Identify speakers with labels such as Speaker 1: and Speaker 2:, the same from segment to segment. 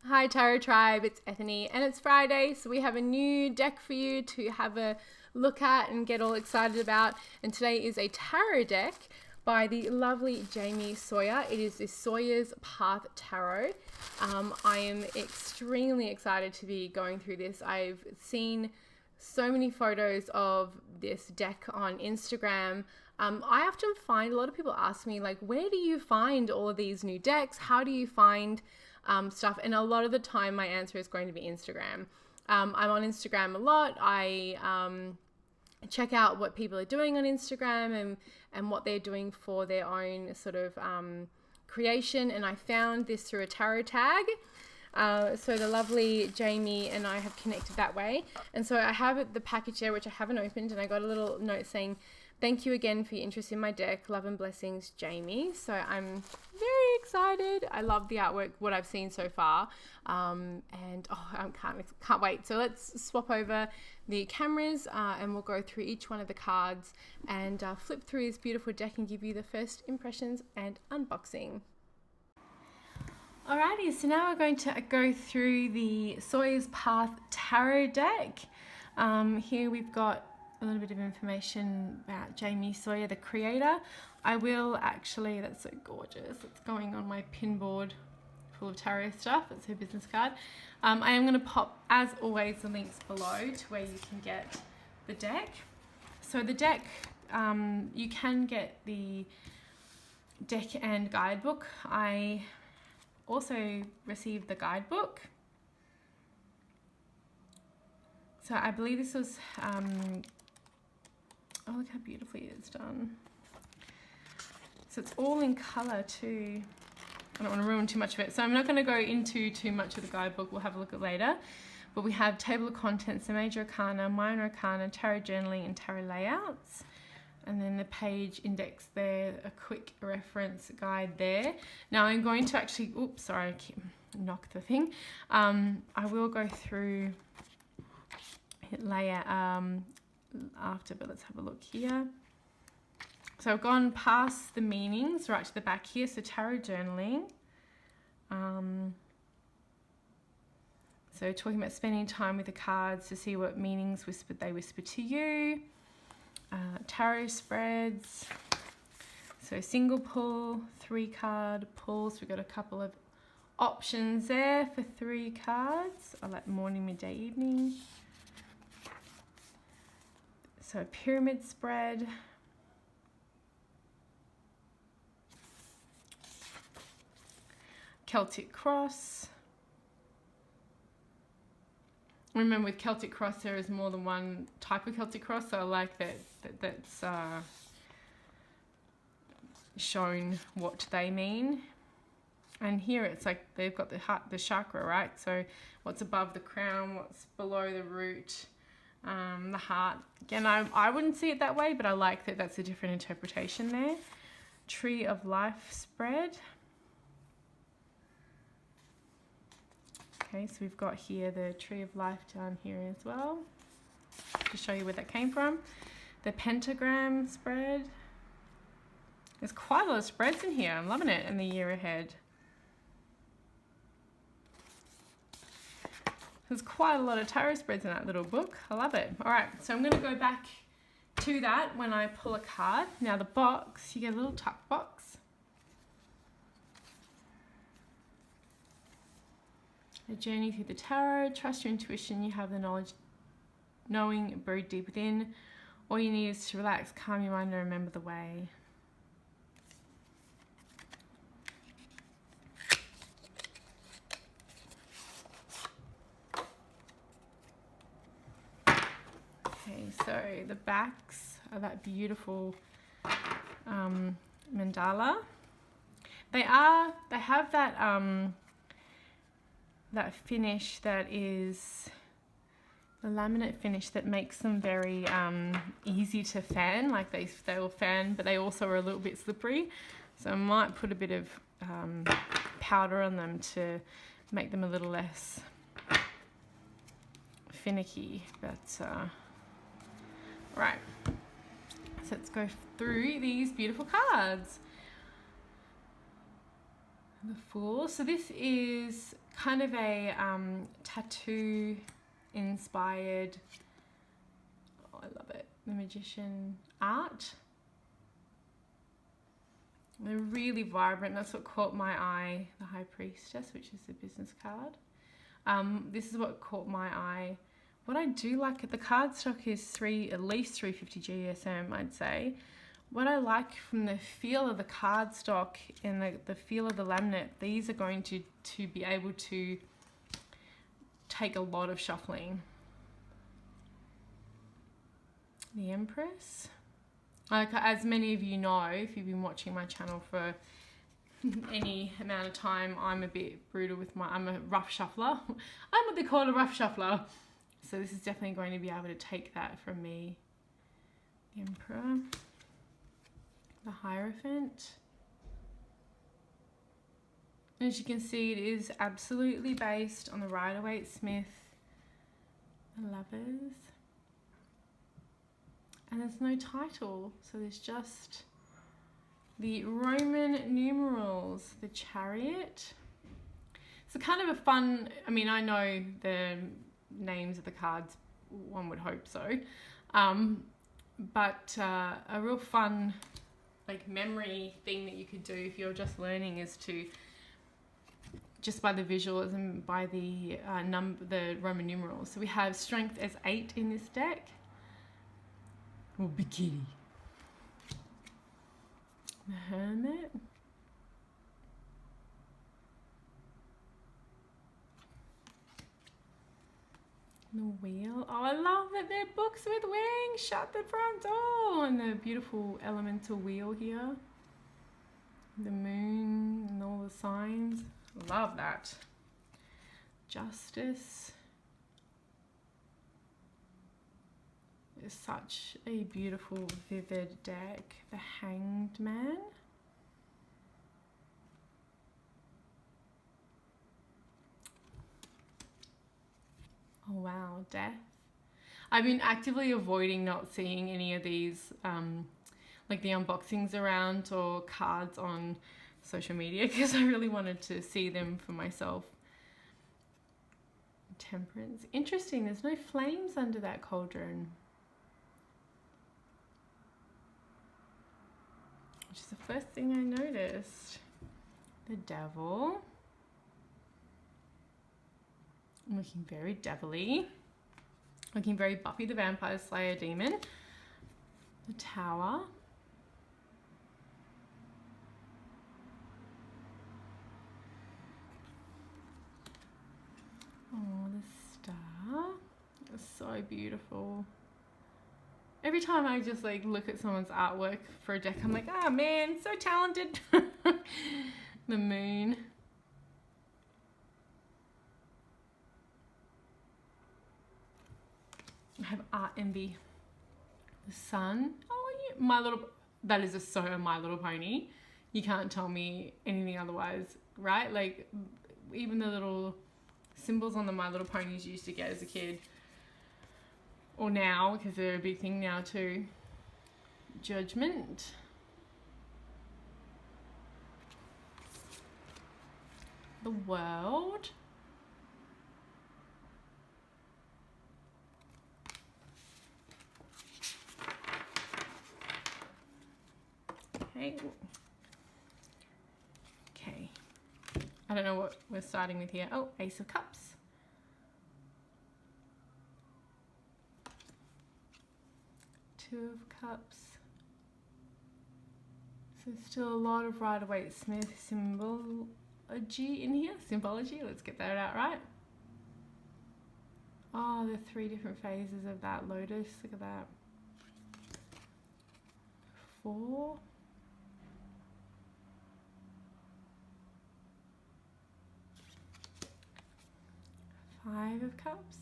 Speaker 1: Hi Tarot Tribe, it's Ethany and it's Friday, so we have a new deck for you to have a look at and get all excited about. And today is a tarot deck by the lovely Jamie Sawyer. It is the Sawyer's Path Tarot. I am extremely excited to be going through this. I've seen so many photos of this deck on Instagram. I often find a lot of people ask me, like, where do you find all of these new decks? How do you find stuff? And a lot of the time my answer is going to be Instagram. I'm on Instagram a lot. I check out what people are doing on Instagram and what they're doing for their own sort of creation. And I found this through a tarot tag. So the lovely Jamie and I have connected that way. And so I have the package there, which I haven't opened, and I got a little note saying, "Thank you again for your interest in my deck. Love and blessings, Jamie." So I'm very excited. I love the artwork, what I've seen so far. And I can't wait. So let's swap over the cameras and we'll go through each one of the cards and flip through this beautiful deck and give you the first impressions and unboxing. Alrighty, so now we're going to go through the Sawyer's Path Tarot deck. Here we've got a little bit of information about Jamie Sawyer, the creator. I will actually, that's so gorgeous, it's going on my pin board full of tarot stuff. It's her business card. I am going to pop, as always, the links below to where you can get the deck. So the deck, you can get the deck and guidebook. I also received the guidebook. So I believe this was, oh, look how beautifully it's done. So it's all in colour too. I don't want to ruin too much of it. So I'm not going to go into too much of the guidebook. We'll have a look at later. But we have table of contents, the major arcana, minor arcana, tarot journaling and tarot layouts. And then the page index there, a quick reference guide there. Now I'm going to actually, oops, sorry, I knocked the thing. I will go through layout after, but let's have a look here. So I've gone past the meanings right to the back here. So tarot journaling. So talking about spending time with the cards to see what meanings they whisper to you. Tarot spreads. So single pull, 3-card pulls. We've got a couple of options there for 3 cards. I like morning, midday, evening. So pyramid spread. Celtic cross. Remember, with Celtic cross there is more than one type of Celtic cross, so I like that's shown what they mean. And here it's like they've got the heart, the chakra, right? So what's above the crown, what's below the root, the heart. Again, I wouldn't see it that way, but I like that that's a different interpretation there. Tree of life spread. Okay, so we've got here the tree of life down here as well, to show you where that came from. The pentagram spread. There's quite a lot of spreads in here. I'm loving it in the year ahead. There's quite a lot of tarot spreads in that little book. I love it. All right, so I'm going to go back to that when I pull a card. Now the box, you get a little tuck box. A journey through the tarot. Trust your intuition. You have the knowledge, knowing buried deep within. All you need is to relax, calm your mind, and remember the way. Okay, so the backs are that beautiful mandala. They have that that finish that is the laminate finish that makes them very easy to fan. Like they will fan, but they also are a little bit slippery. So I might put a bit of powder on them to make them a little less finicky. But right, so let's go through these beautiful cards. The Fool. So this is kind of a tattoo inspired, oh, I love it, the Magician art. They're really vibrant. That's what caught my eye. The High Priestess, which is the business card. This is what caught my eye. What I do like, the cardstock is at least 350 GSM, I'd say. What I like from the feel of the cardstock and the feel of the laminate, these are going to be able to take a lot of shuffling. The Empress. Like, as many of you know, if you've been watching my channel for any amount of time, I'm a bit brutal with I'm a rough shuffler. I'm what they call a rough shuffler. So this is definitely going to be able to take that from me. The Emperor. The Hierophant. As you can see, it is absolutely based on the Rider-Waite-Smith. The Lovers. And there's no title, so there's just the Roman numerals, the Chariot. So kind of a fun, I mean, I know the names of the cards, one would hope so, but a real fun like memory thing that you could do if you're just learning is to, just by the visuals and by the Roman numerals. So we have strength as 8 in this deck. Or Bikini. The Hermit. The Wheel. Oh, I love that they're books with wings. Shut the front door. And the beautiful elemental wheel here. The moon and all the signs. Love that. Justice. It's such a beautiful, vivid deck. The Hanged Man. Oh wow, Death. I've been actively avoiding not seeing any of these, like the unboxings around or cards on social media because I really wanted to see them for myself. Temperance. Interesting, there's no flames under that cauldron. Which is the first thing I noticed. The Devil. I'm looking very devilly. Looking very Buffy the Vampire Slayer demon. The Tower. Oh, the Star. It's so beautiful. Every time I just like look at someone's artwork for a deck, I'm like, oh man, so talented. The Moon. I have Art Envy. The Sun. Oh, yeah. That is just so My Little Pony. You can't tell me anything otherwise, right? Like, even the little symbols on the My Little Ponies you used to get as a kid. Or now, because they're a big thing now too. Judgment. The World. Okay. Okay. I don't know what we're starting with here. Oh, Ace of Cups. Two of Cups. So still a lot of Rider-Waite-Smith symbology in here. Symbology, let's get that out right. Oh, the 3 different phases of that lotus. Look at that. 4. 5 of Cups.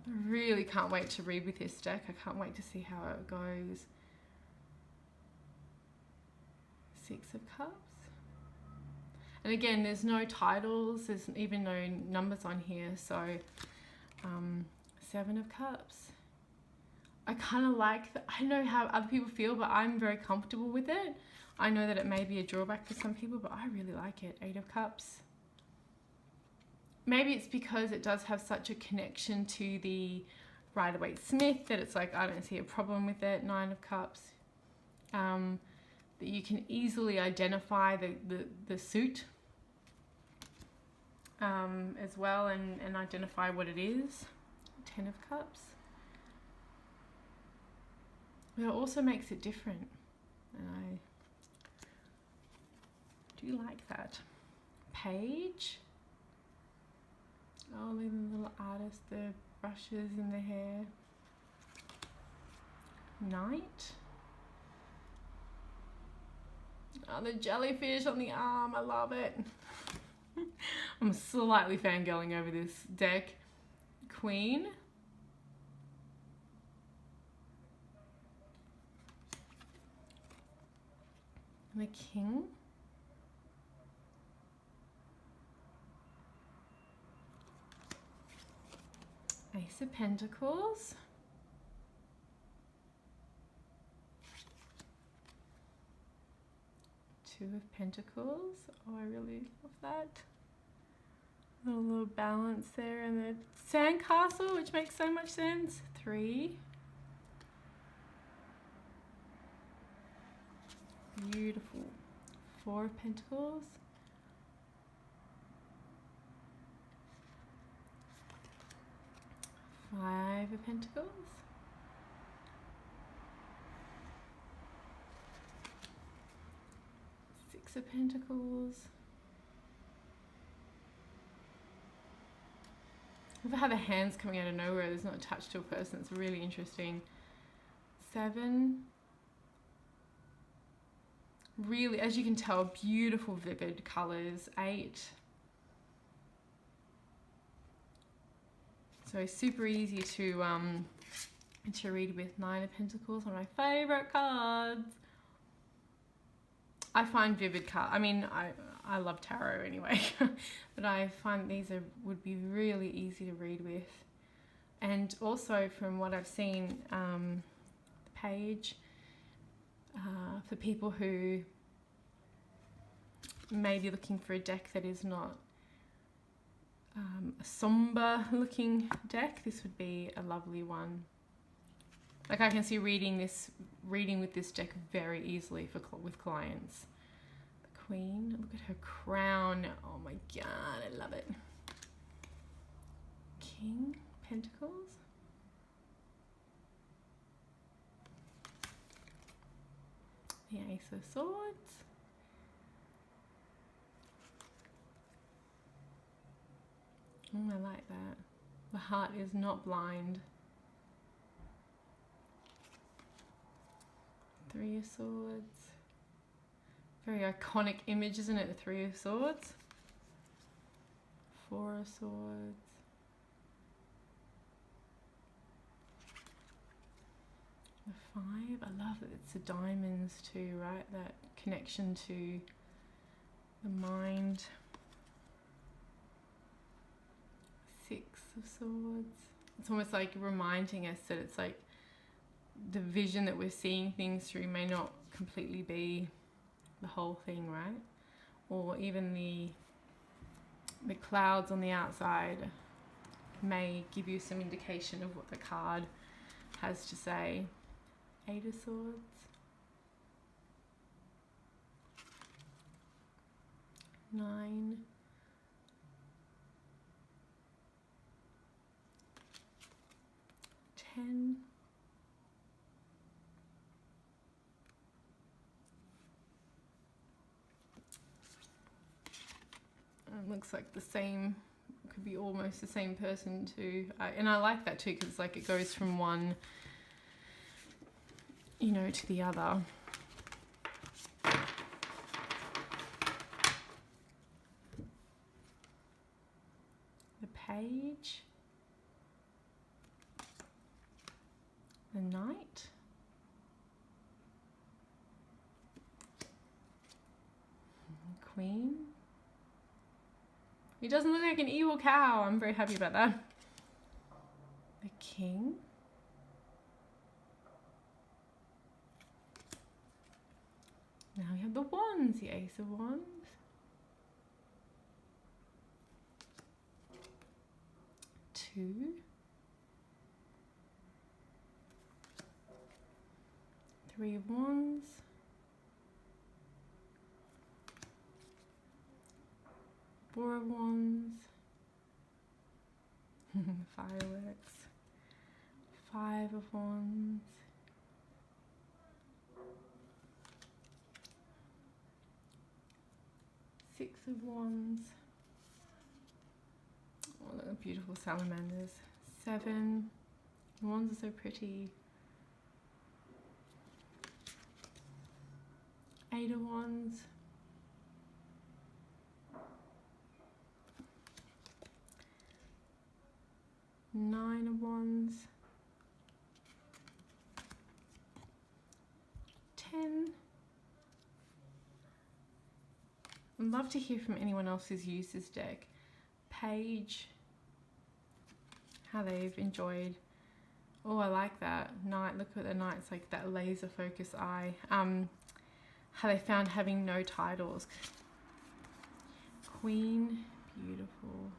Speaker 1: I really can't wait to read with this deck. I can't wait to see how it goes. 6 of Cups. And again, there's no titles, there's even no numbers on here, so 7 of Cups. I kind of like that. I don't know how other people feel, but I'm very comfortable with it. I know that it may be a drawback for some people, but I really like it. 8 of Cups. Maybe it's because it does have such a connection to the Rider-Waite-Smith that it's like, I don't see a problem with it. 9 of Cups. That you can easily identify the suit as well, and identify what it is. 10 of Cups. But it also makes it different, and I do like that. Page. Oh, look at the little artist, the brushes in the hair. Knight. Oh, the jellyfish on the arm, I love it. I'm slightly fangirling over this deck. Queen. The King. Ace of Pentacles. Two of Pentacles. Oh, I really love that. A little balance there, and the sandcastle, which makes so much sense. 3. Beautiful. 4 of Pentacles. 5 of Pentacles. 6 of Pentacles. I love how the hand's coming out of nowhere. It's not attached to a person. It's really interesting. 7. Really, as you can tell, beautiful, vivid colours. 8. So super easy to read with. 9 of Pentacles, one of my favourite cards. I find vivid cards. I mean, I love tarot anyway, but I find these would be really easy to read with. And also, from what I've seen, the page, for people who may be looking for a deck that is not a somber looking deck, this would be a lovely one. Like, I can see reading with this deck very easily with clients. The Queen, look at her crown. Oh my god, I love it. King, Pentacles. The Ace of Swords. Oh, I like that. The heart is not blind. 3 of Swords. Very iconic image, isn't it? The 3 of Swords. 4 of Swords. The 5. I love that it's the diamonds too, right? That connection to the mind. 6 of Swords. It's almost like reminding us that it's like the vision that we're seeing things through may not completely be the whole thing, right? Or even the clouds on the outside may give you some indication of what the card has to say. 8 of Swords. 9. 10. It looks like the same, could be almost the same person too. And I like that too, because it's like it goes from one, you know, to the other. The Page. The Knight. Queen. He doesn't look like an evil cow. I'm very happy about that. The King. Now we have the wands, the Ace of Wands. Two. Three of Wands. Four of Wands. Fireworks. Five of Wands. Six of Wands. Oh, look at the beautiful salamanders. Seven. The wands are so pretty. Eight of Wands. Nine of Wands. 10. I'd love to hear from anyone else who's used this deck. Page. How they've enjoyed. Oh, I like that. Knight. Look at the knight. It's like that laser focus eye. How they found having no titles. Queen. Beautiful.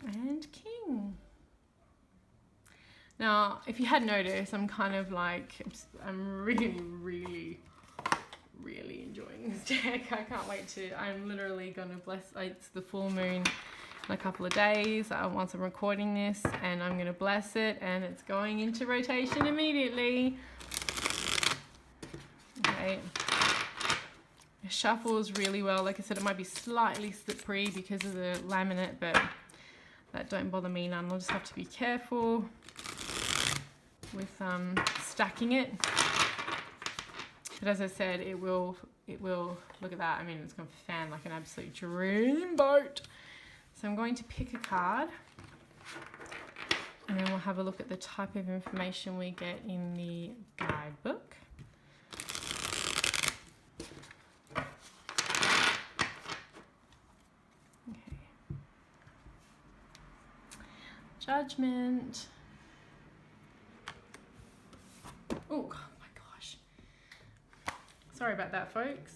Speaker 1: And King. Now, if you had noticed, I'm kind of like, I'm really enjoying this deck. I can't wait to, I'm literally going to bless, it's the full moon in a couple of days once I'm recording this, and I'm going to bless it, and it's going into rotation immediately. Okay. It shuffles really well. Like I said, it might be slightly slippery because of the laminate, but that don't bother me none. I'll just have to be careful with stacking it. But as I said, it will, look at that. I mean, it's going to fan like an absolute dreamboat. So I'm going to pick a card, and then we'll have a look at the type of information we get in the guidebook. Okay. Judgment. Oh my gosh. Sorry about that, folks.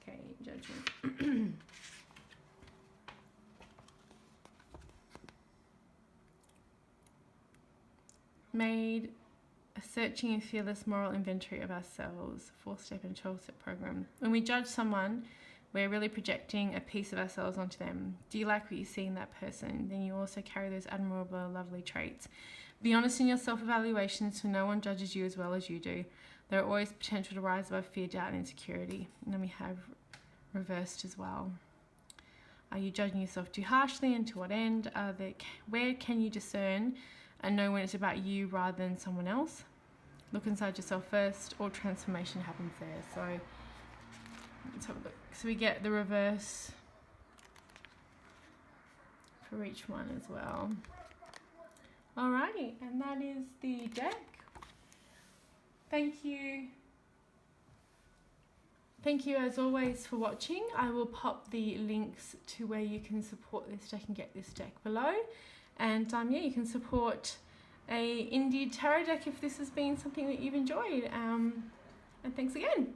Speaker 1: Okay, Judgment. Made a searching and fearless moral inventory of ourselves, 4-step and 12-step program. When we judge someone, we're really projecting a piece of ourselves onto them. Do you like what you see in that person? Then you also carry those admirable, lovely traits. Be honest in your self-evaluations, so no one judges you as well as you do. There are always potential to rise above fear, doubt, and insecurity. And then we have reversed as well. Are you judging yourself too harshly, and to what end? Where can you discern and know when it's about you rather than someone else? Look inside yourself first. All transformation happens there. So let's have a look. So we get the reverse for each one as well. Alrighty, and that is the deck. Thank you. Thank you as always for watching. I will pop the links to where you can support this deck and get this deck below. And yeah, you can support a indie tarot deck if this has been something that you've enjoyed. And thanks again.